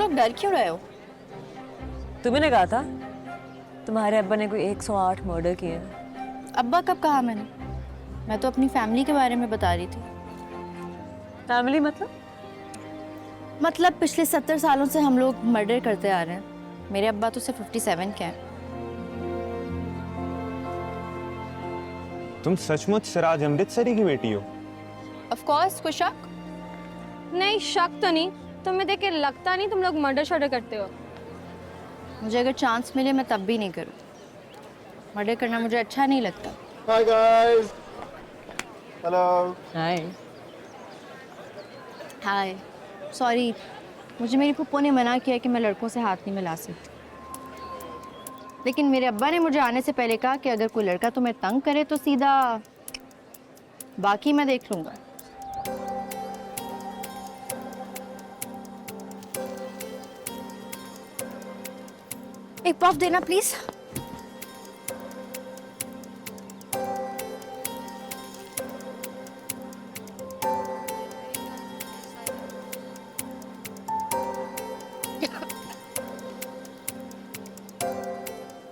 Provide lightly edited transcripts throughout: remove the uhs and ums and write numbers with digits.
लोग डर क्यों रहे हो? तुम्हें कहा था तुम्हारे अब्बा ने कोई 108 मर्डर किए हैं। अब्बा कब कहा मैंने? मैं तो अपनी फैमिली के बारे में बता रही थी। फैमिली मतलब पिछले 70 सालों से हम लोग मर्डर करते आ रहे हैं। मेरे अब्बा तो सिर्फ 57 के हैं। तुम सचमुच सिराज अमृतसरी की बेटी हो? ऑफ कोर्स, कोई शक? नहीं, शक तो नहीं। तुम्हें देख के लगता नहीं तुम लोग मर्डर शर्डर करते हो। मुझे अगर चांस मिले मैं तब भी नहीं करूँ। मर्डर करना मुझे अच्छा नहीं लगता। Hi guys. Hello. हाय। हाय। सॉरी, मुझे मेरी फूफो ने मना किया कि मैं लड़कों से हाथ नहीं मिला सकती। लेकिन मेरे अब्बा ने मुझे आने से पहले कहा कि अगर कोई लड़का तुम्हें तंग करे तो सीधा, बाकी मैं देख लूंगा। एक पफ देना प्लीज।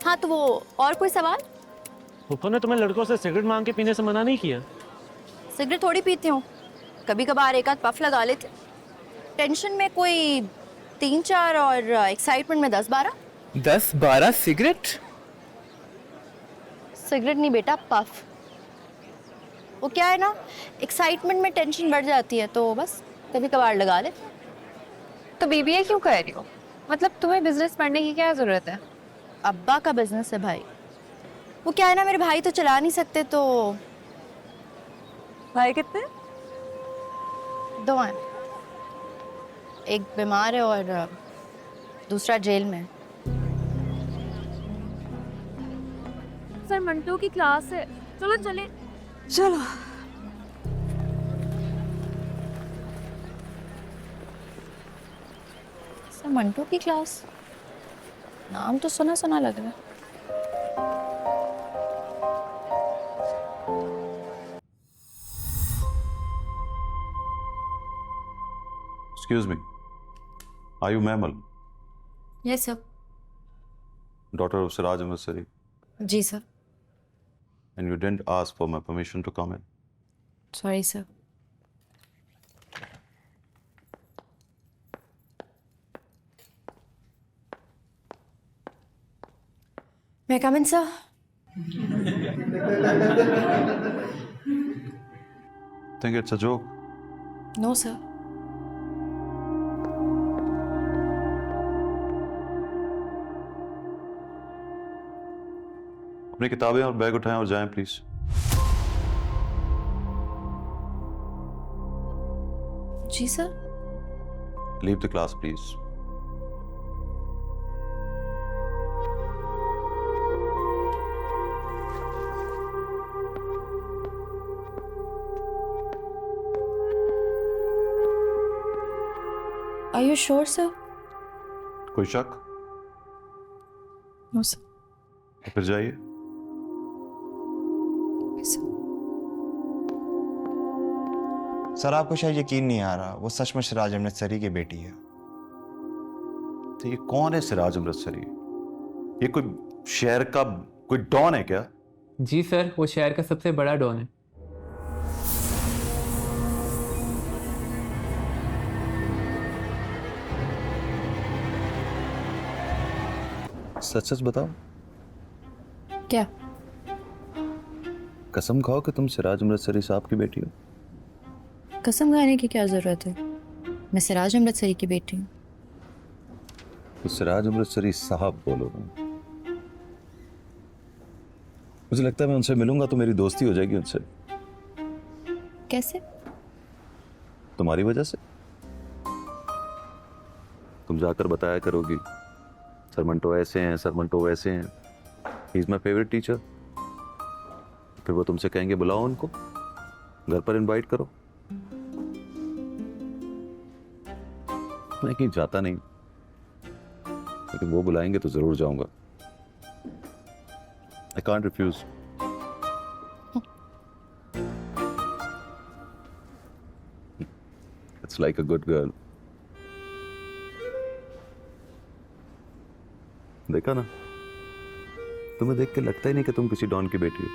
हाँ तो वो, और कोई सवाल? फूफो ने तुम्हें लड़कों से सिगरेट मांग के पीने से मना नहीं किया? सिगरेट थोड़ी पीती हूँ, कभी कभार एक आध पफ लगा लेते। टेंशन में कोई 3-4 और एक्साइटमेंट में 10-12। 10-12 सिगरेट? सिगरेट नहीं बेटा, पफ। वो क्या है ना, एक्साइटमेंट में टेंशन बढ़ जाती है तो बस कभी कभार लगा ले। तो बीबीए क्यों कर रही हो? मतलब तुम्हें बिजनेस पढ़ने की क्या जरूरत है? अब्बा का बिजनेस है भाई। वो क्या है ना, मेरे भाई तो चला नहीं सकते तो भाई कितने? 2 हैं। एक बीमार है और दूसरा जेल में। सर मंटू की क्लास है, चलो चले। चलो। सर मंटू की क्लास, नाम तो सुना सुना लग रहा है। Excuse me. Are you Mehmal, yes sir. daughter of Siraj Amritsari? जी sir. And you didn't ask for my permission to come in. Sorry sir. मैं come in sir? Think it's a joke? No sir. अपनी किताबें और bag उठाएं और जाएं please. जी sir. Leave the class please. Are you sure sir? कोई शक? No sir. तो फिर जाइए। सर आपको शायद यकीन नहीं आ रहा, वो सचमुच सिराज अमृतसरी की बेटी है। तो ये कौन है सिराज अमृतसरी? ये कोई शहर का कोई डॉन है क्या? जी सर, वो शहर का सबसे बड़ा डॉन है। सच सच बताओ। क्या? कसम खाओ कि तुम सिराज अमृतसरी साहब की बेटी हो। कसम खाने की क्या जरूरत है? मैं सिराज अमृतसरी की बेटी हूँ। तो सिराज अमृतसरी साहब बोलो तुम। मुझे लगता है मैं उनसे मिलूंगा तो मेरी दोस्ती हो जाएगी उनसे। कैसे? तुम्हारी वजह से। तुम जाकर बताया करोगी सर मंटो ऐसे हैं, सर मंटो वैसे हैं, he is my favourite teacher. फिर वो तुमसे कहेंगे बुलाओ उनको, घर पर इनवाइट करो। मैं कहीं जाता नहीं, लेकिन वो बुलाएंगे तो जरूर जाऊंगा। I can't refuse. It's like a good girl. देखा ना, तुम्हें देख के लगता ही नहीं कि तुम किसी डॉन की बेटी हो।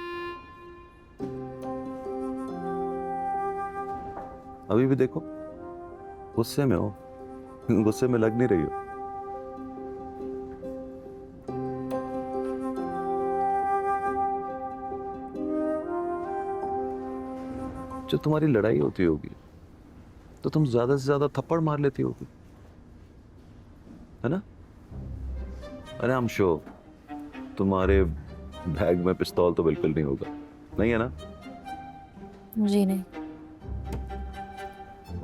अभी भी देखो, गुस्से में हो, गुस्से में लग नहीं रही हो। जो तुम्हारी लड़ाई होती होगी तो तुम ज्यादा से ज्यादा थप्पड़ मार लेती होगी, है ना? अरे आई एम श्योर तुम्हारे बैग में पिस्तौल तो बिल्कुल नहीं होगा, नहीं है ना? जी नहीं।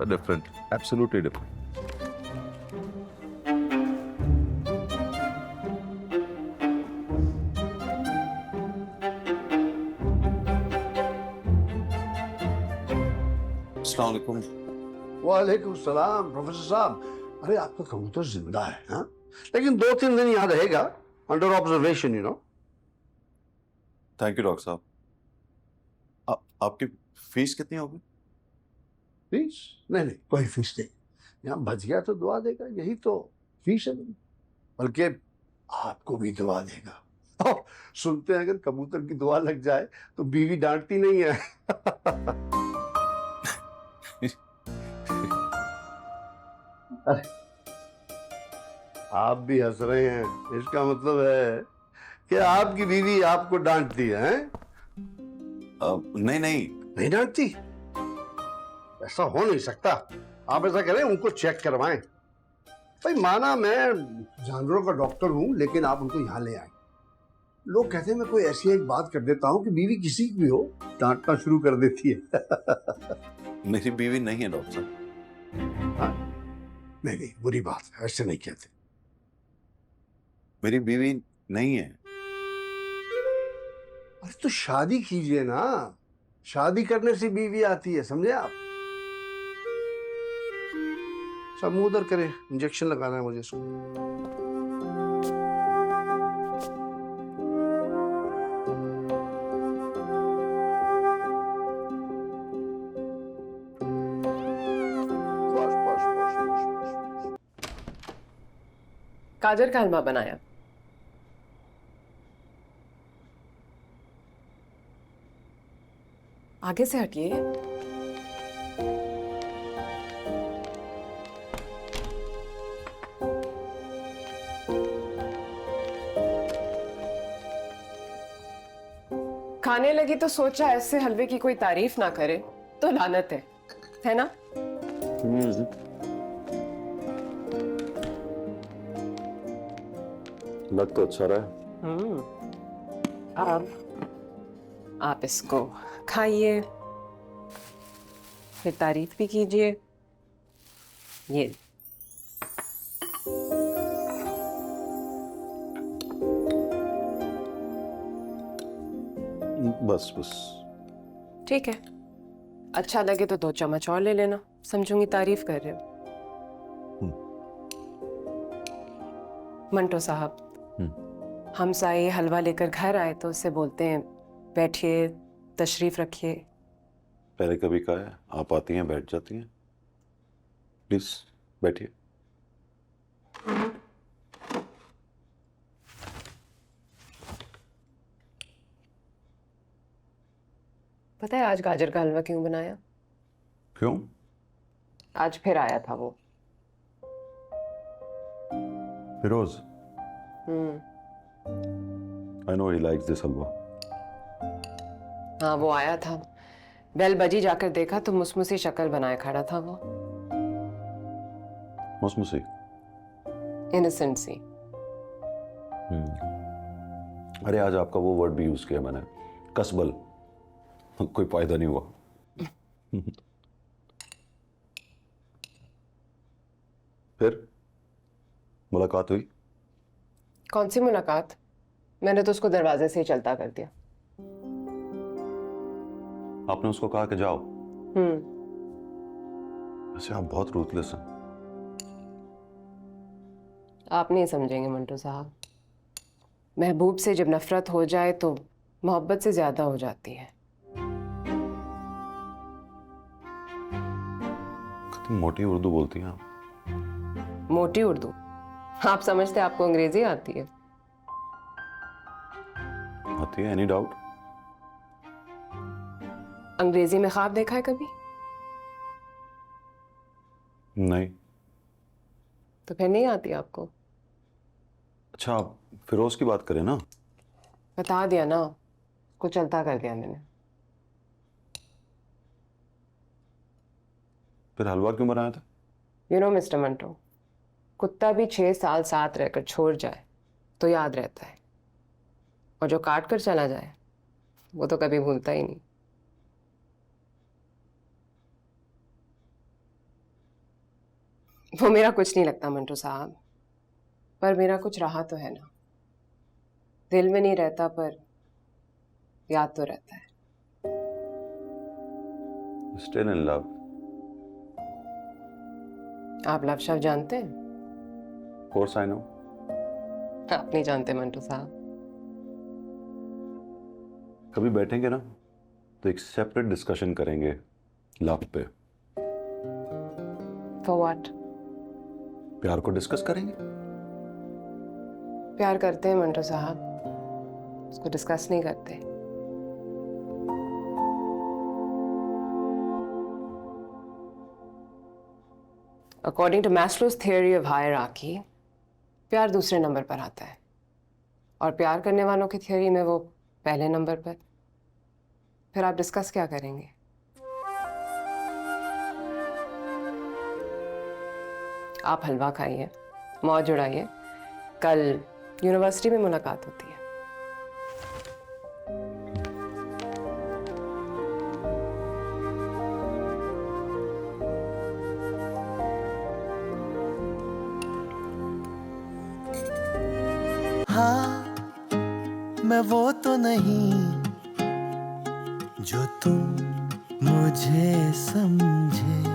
Different, absolutely different. अस्सलाम वालेकुम। वालेकुम सलाम प्रोफेसर साहब। अरे आपका कबूतर जिंदा है, हाँ? लेकिन 2-3 दिन यहाँ रहेगा, under observation, you know. Thank you doctor साहब। आपकी फीस कितनी होगी? फीस? नहीं नहीं, कोई फीस नहीं। यहाँ बच गया तो दुआ देगा, यही तो फीस है मेरी। बल्कि आपको भी दुआ देगा। ओह, सुनते हैं अगर कबूतर की दुआ लग जाए तो बीवी डांटती नहीं है। अरे आप भी हंस रहे हैं, इसका मतलब है कि आपकी बीवी आपको डांटती है, हैं? नहीं नहीं, नहीं डांटती? ऐसा हो नहीं सकता। आप ऐसा करें, उनको चेक करवाएं। भाई माना मैं जानवरों का डॉक्टर हूं, लेकिन आप उनको यहाँ ले आए। लोग कहते हैं मैं कोई ऐसी एक बात कर देता हूं कि बीवी किसी की भी हो डांटना शुरू कर देती है। मेरी बीवी नहीं है डॉक्टर साहब। हाँ? नहीं नहीं, बुरी बात है, ऐसे नहीं कहते। मेरी बीवी नहीं है। अरे तो शादी कीजिए ना, शादी करने से बीवी आती है, समझे आप? अच्छा मुंह उधर करे, इंजेक्शन लगाना है मुझे इसको। बस बस बस बस बस। गाजर का हलवा बनाया। आगे से हटिए। खाने लगी तो सोचा ऐसे हलवे की कोई तारीफ ना करे तो लानत है ना? लग तो अच्छा रहा है। आप इसको खाइए, फिर तारीफ भी कीजिए। ये बस बस ठीक है, अच्छा लगे तो 2 चम्मच और ले लेना, समझूंगी तारीफ कर रहे हो। मंटो साहब, हम साए हलवा लेकर घर आए तो उससे बोलते हैं बैठिए, तशरीफ रखिए। पहले कभी कहा है आप आती हैं बैठ जाती हैं? प्लीज बैठिए। पता है आज गाजर का हलवा क्यों बनाया? क्यों? आज फिर आया था वो। Firoz, I know he likes this halwa. हाँ वो आया था, बेल बजी, जाकर देखा तो मुसमुसी शक्ल बनाए खड़ा था वो। मुसमुसी? इनोसेंट सी। अरे आज आपका वो वर्ड भी यूज किया मैंने, कसबल। कोई फायदा नहीं हुआ। फिर मुलाकात हुई? कौन सी मुलाकात? मैंने तो उसको दरवाजे से ही चलता कर दिया। आपने उसको कहा कि जाओ? वैसे आप बहुत रूथलेस हैं। आप नहीं समझेंगे मंटो साहब, महबूब से जब नफरत हो जाए तो मोहब्बत से ज्यादा हो जाती है। कितनी मोटी उर्दू बोलती हैं आप। मोटी उर्दू? आप समझते आपको अंग्रेजी आती है? बात ही, एनी डाउट? अंग्रेजी में ख्वाब देखा है कभी? नहीं। तो फिर नहीं आती आपको? अच्छा, आप फिरोज की बात करें ना? बता दिया ना, कुछ चलता कर दिया मैंने। फिर हलवा क्यों बनाया था? यू नो मिस्टर मंटो, कुत्ता भी 6 साल साथ रहकर छोड़ जाए तो याद रहता है, और जो काट कर चला जाए वो तो कभी भूलता ही नहीं। वो मेरा कुछ नहीं लगता मंटो साहब, पर मेरा कुछ रहा तो है ना। दिल में नहीं रहता पर याद तो रहता है। Still in love? आप लव शब्द जानते हैं? Course I know. आप नहीं जानते मंटो साहब। कभी बैठेंगे ना तो एक सेपरेट डिस्कशन करेंगे लव पे। For what? प्यार को डिस्कस करेंगे। प्यार करते हैं मंटो साहब, उसको डिस्कस नहीं करते। According to Maslow's theory of hierarchy, प्यार दूसरे नंबर पर आता है, और प्यार करने वालों की थियरी में वो पहले नंबर पर। फिर आप डिस्कस क्या करेंगे? आप हलवा खाइए, मौज उड़ाइए, कल यूनिवर्सिटी में मुलाकात होती है। हाँ, मैं वो तो नहीं जो तुम मुझे समझे।